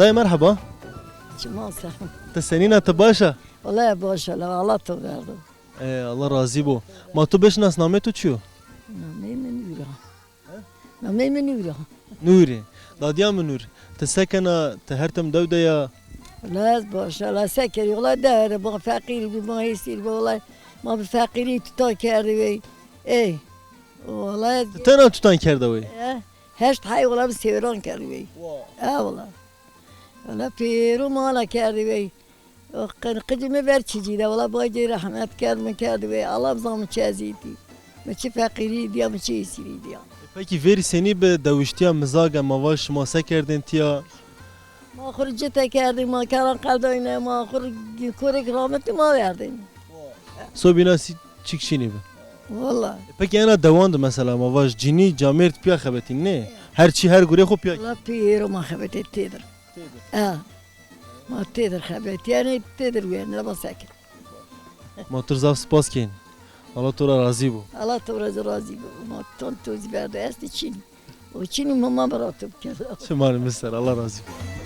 Dayı merhaba. Çimansa. Tesenina tabasha. Vallahi boşa Allah to verdi. Allah razı bu. Ma tu beş nas namet uçuyor. Memnun. Nuri. Dadiya mı Nur? Tesekena tehertem devde ya. لا باشه لا سكري والله داره با فقير بما يصير والله ما بفقيري تتا کرده وی ای والله Tena tutan kerdavayı. هشت حي والله بسيران کرده وی والله والله پیرو مالا کرده وی قدمه بر چیزی ده والله باجی رحمت کرده وی الله بزام چازیدی ما چه فقیری دیا ما چه یسیری دیا Peki veri seni be davuştiya mizaga mavaş masa kerdin tiya. ما خرجت کردیم ما کلان قلداینه ما کورک رامتی ما وردیم Sobina si çıkşini be. والله Peki yana devandı mesela mavaş cini camert piya xebetin ne? Her çi her gure piya. والله بيرو ما خبت تقدر ما تقدر خبت يعني تقدر وين لا بسكر Motor zav spas kein. Allah tora razı bu. الله تورز راضي ما تون توز بعد است چين وچين ماما براتب كذا Şımarım mesela Allah razı bu.